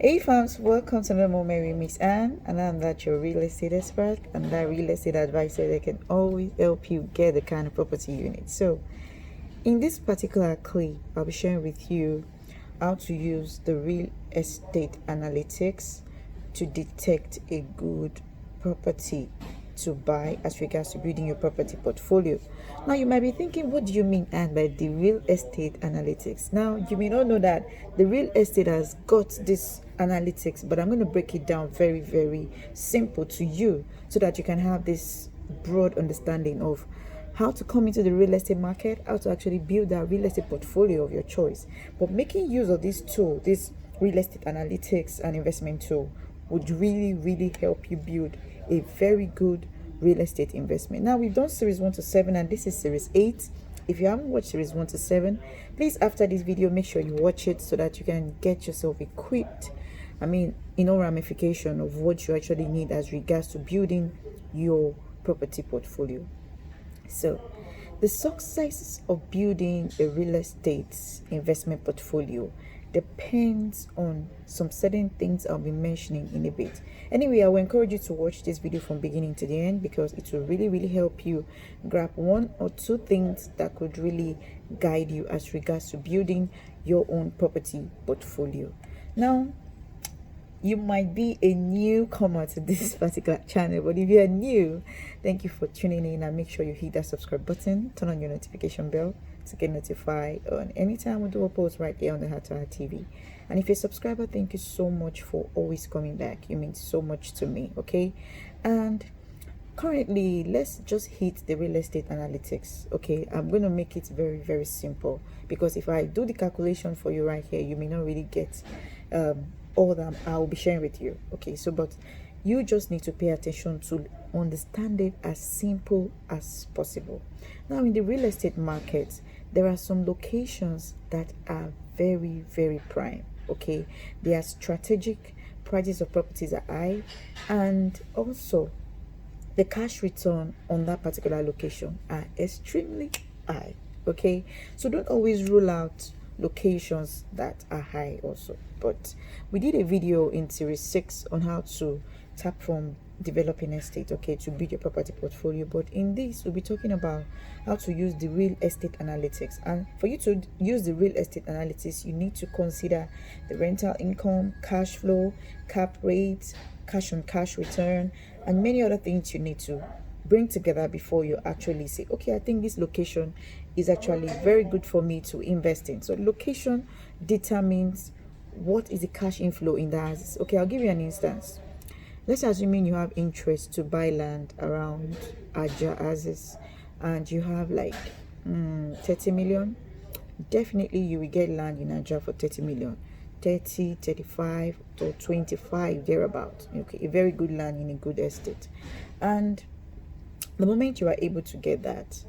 Hey fams, welcome to another moment with Miss Anne, and I'm that your real estate expert and that real estate advisor that can always help you get the kind of property you need. So, in this particular clip, I'll be sharing with you how to use the real estate analytics to detect a good property to buy as regards to building your property portfolio. Now you might be thinking, what do you mean and by the real estate analytics? Now you may not know that the real estate has got this analytics, but I'm going to break it down very, very simple to you so that you can have this broad understanding of how to come into the real estate market, how to actually build that real estate portfolio of your choice. But making use of this tool, this real estate analytics and investment tool, would really, really help you build a very good real estate investment. Now, we've done series 1 to 7, and this is series 8. If you haven't watched series 1 to 7, please, after this video, make sure you watch it so that you can get yourself equipped. In all ramification of what you actually need as regards to building your property portfolio. So, the success of building a real estate investment portfolio depends on some certain things I'll be mentioning in a bit. Anyway, I will encourage you to watch this video from beginning to the end because it will really, really help you grab one or two things that could really guide you as regards to building your own property portfolio. Now, you might be a newcomer to this particular channel, but if you are new, thank you for tuning in, and make sure you hit that subscribe button, turn on your notification bell to get notified on anytime we do a post right here on the Heart to Heart TV. And if you're a subscriber, thank you so much for always coming back. You mean so much to me. Okay, and currently, let's just hit the real estate analytics. Okay, I'm going to make it very, very simple because if I do the calculation for you right here, you may not really get all that I'll be sharing with you. Okay, so but you just need to pay attention to understand it as simple as possible. Now, in the real estate market, there are some locations that are very, very prime. Okay, they are strategic, prices of properties are high, and also the cash return on that particular location are extremely high. Okay, so don't always rule out locations that are high also. But we did a video in series 6 on how to tap from developing estate, okay, to build your property portfolio. But in this, we'll be talking about how to use the real estate analytics. And for you to use the real estate analytics, you need to consider the rental income, cash flow, cap rate, cash on cash return, and many other things you need to bring together before you actually say, okay, I think this location is actually very good for me to invest in. So location determines what is the cash inflow in the houses. Okay, I'll give you an instance. Let's assume you have interest to buy land around Aja houses and you have like 30 million. Definitely you will get land in Aja for 30 million. 30, 35 to 25 thereabout. Okay, a very good land in a good estate. And the moment you are able to get that,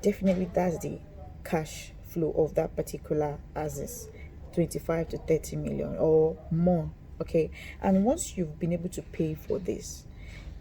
definitely that's the cash flow of that particular houses, 25 to 30 million or more. Okay, and once you've been able to pay for this,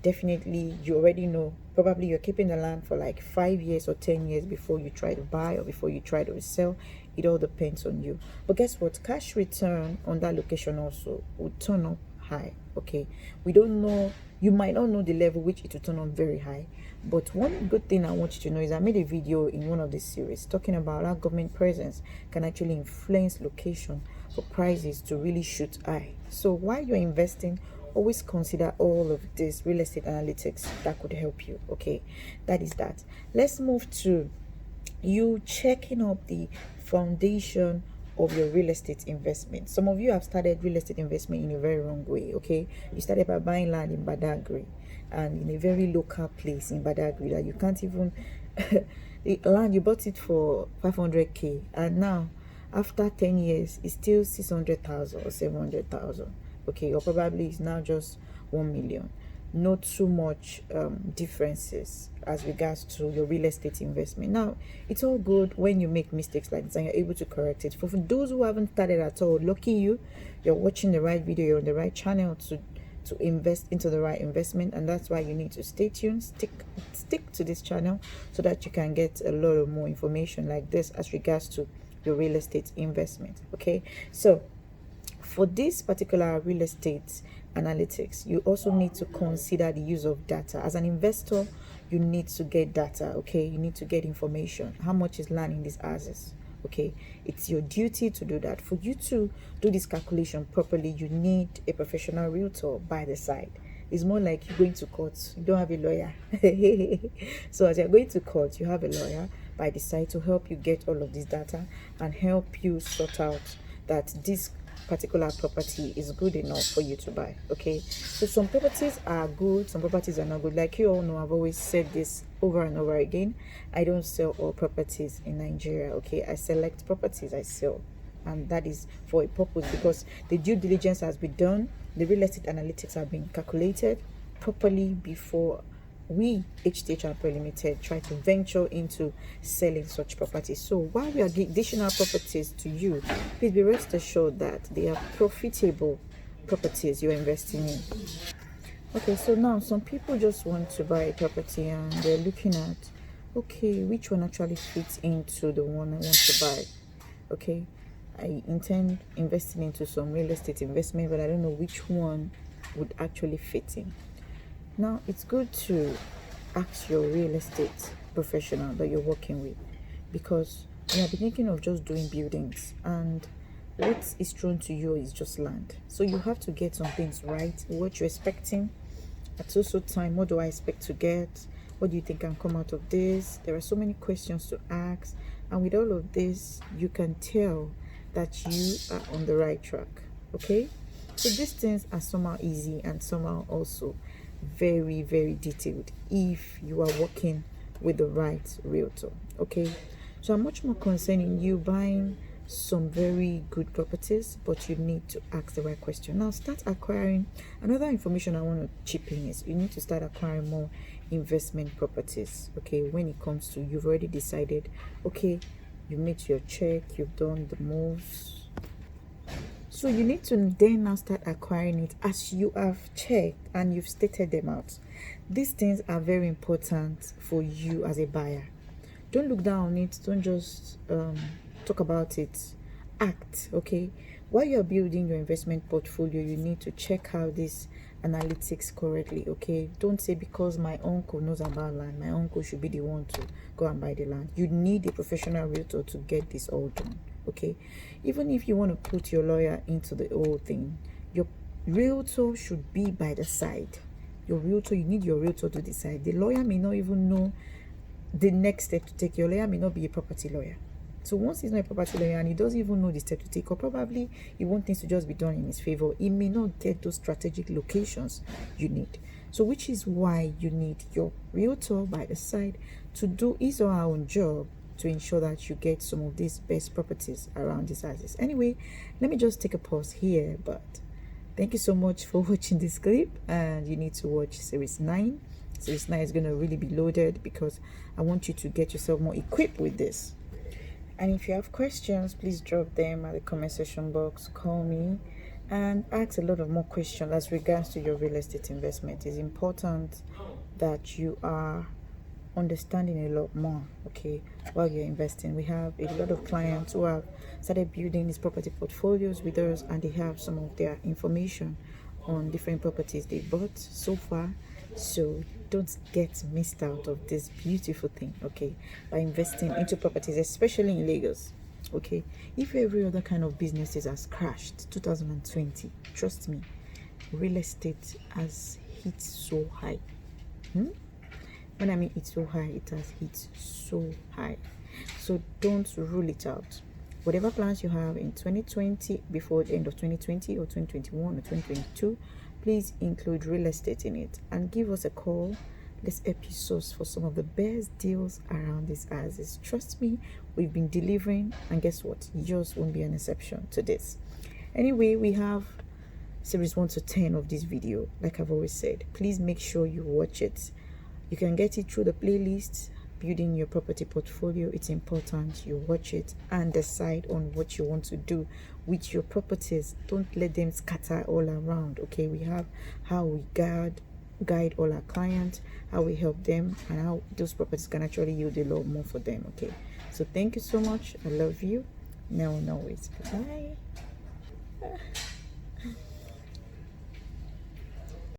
definitely you already know probably you're keeping the land for like 5 years or 10 years before you try to buy or before you try to resell. It all depends on you. But guess what, cash return on that location also will turn up high. Okay, we don't know, you might not know the level which it will turn on very high, but one good thing I want you to know is I made a video in one of the series talking about how government presence can actually influence location for prices to really shoot high. So while you're investing, always consider all of this real estate analytics that could help you. Okay, that is that. Let's move to you checking up the foundation of your real estate investment. Some of you have started real estate investment in a very wrong way. Okay, you started by buying land in Badagry and in a very local place in Badagry that you can't even the land you bought it for 500k, and now after 10 years it's still 600,000 or 700,000. Okay, or probably it's now just 1 million. Not too much differences as regards to your real estate investment. Now, it's all good when you make mistakes like this and you're able to correct it. For those who haven't started at all, lucky you, you're watching the right video, you're on the right channel to invest into the right investment, and that's why you need to stay tuned, stick to this channel so that you can get a lot of more information like this as regards to your real estate investment. Okay, so For this particular real estate analytics, you also need to consider the use of data. As an investor, you need to get data. Okay, you need to get information. How much is land in these houses? Okay, it's your duty to do that. For you to do this calculation properly, you need a professional realtor by the side. It's more like you're going to court, you don't have a lawyer. So as you're going to court, you have a lawyer by the side to help you get all of this data and help you sort out that this particular property is good enough for you to buy. Okay, so some properties are good, some properties are not good. Like you all know, I've always said this over and over again. I don't sell all properties in Nigeria. Okay, I select properties I sell, and that is for a purpose, because the due diligence has been done, the real estate analytics have been calculated properly before we HTH Pro Limited try to venture into selling such properties. So while we are giving additional properties to you, please be rest assured that they are profitable properties you're investing in. Okay, so now some people just want to buy a property and they're looking at, okay, which one actually fits into the one I want to buy. Okay, I intend investing into some real estate investment, but I don't know which one would actually fit in. Now, it's good to ask your real estate professional that you're working with, because you have been thinking of just doing buildings, and what is thrown to you is just land. So you have to get some things right. What you're expecting at so time, what do I expect to get? What do you think can come out of this? There are so many questions to ask, and with all of this, you can tell that you are on the right track. Okay, so these things are somehow easy and somehow also very, very detailed if you are working with the right realtor. Okay, so I'm much more concerned in you buying some very good properties, but you need to ask the right question. Now start acquiring. Another information I want to chip in is you need to start acquiring more investment properties. Okay, when it comes to, you've already decided, okay, you made your check, you've done the moves, so you need to then now start acquiring it as you have checked and you've stated them out. These things are very important for you as a buyer. Don't look down on it. Don't just talk about it. Act. Okay, while you're building your investment portfolio, you need to check out this analytics correctly. Okay, don't say because my uncle knows about land, my uncle should be the one to go and buy the land. You need a professional realtor to get this all done. Okay, even if you want to put your lawyer into the whole thing, your realtor should be by the side. Your realtor, you need your realtor to decide. The lawyer may not even know the next step to take. Your lawyer may not be a property lawyer, so once he's not a property lawyer and he doesn't even know the step to take, or probably he wants things to just be done in his favor, he may not get those strategic locations you need. So which is why you need your realtor by the side to do his or her own job to ensure that you get some of these best properties around these houses. Anyway, let me just take a pause here, but thank you so much for watching this clip, and you need to watch series 9. Series 9 is going to really be loaded because I want you to get yourself more equipped with this. And if you have questions, please drop them at the comment section box, call me, and ask a lot of more questions as regards to your real estate investment. It's important that you are understanding a lot more, okay, while you're investing. We have a lot of clients who have started building these property portfolios with us, and they have some of their information on different properties they bought so far. So don't get missed out of this beautiful thing, okay, by investing into properties, especially in Lagos. Okay, if every other kind of businesses has crashed 2020, trust me, real estate has hit so high. When I mean it's so high, it has hit so high. So don't rule it out. Whatever plans you have in 2020, before the end of 2020 or 2021 or 2022, please include real estate in it and give us a call. Let's help you source for some of the best deals around these houses. Trust me, we've been delivering, and guess what? Yours won't be an exception to this. Anyway, we have series 1 to 10 of this video. Like I've always said, please make sure you watch it. You can get it through the playlist, Building Your Property Portfolio. It's important you watch it and decide on what you want to do with your properties. Don't let them scatter all around. Okay, we have how we guide all our clients, how we help them, and how those properties can actually yield a lot more for them. Okay, so thank you so much. I love you now and always. Bye.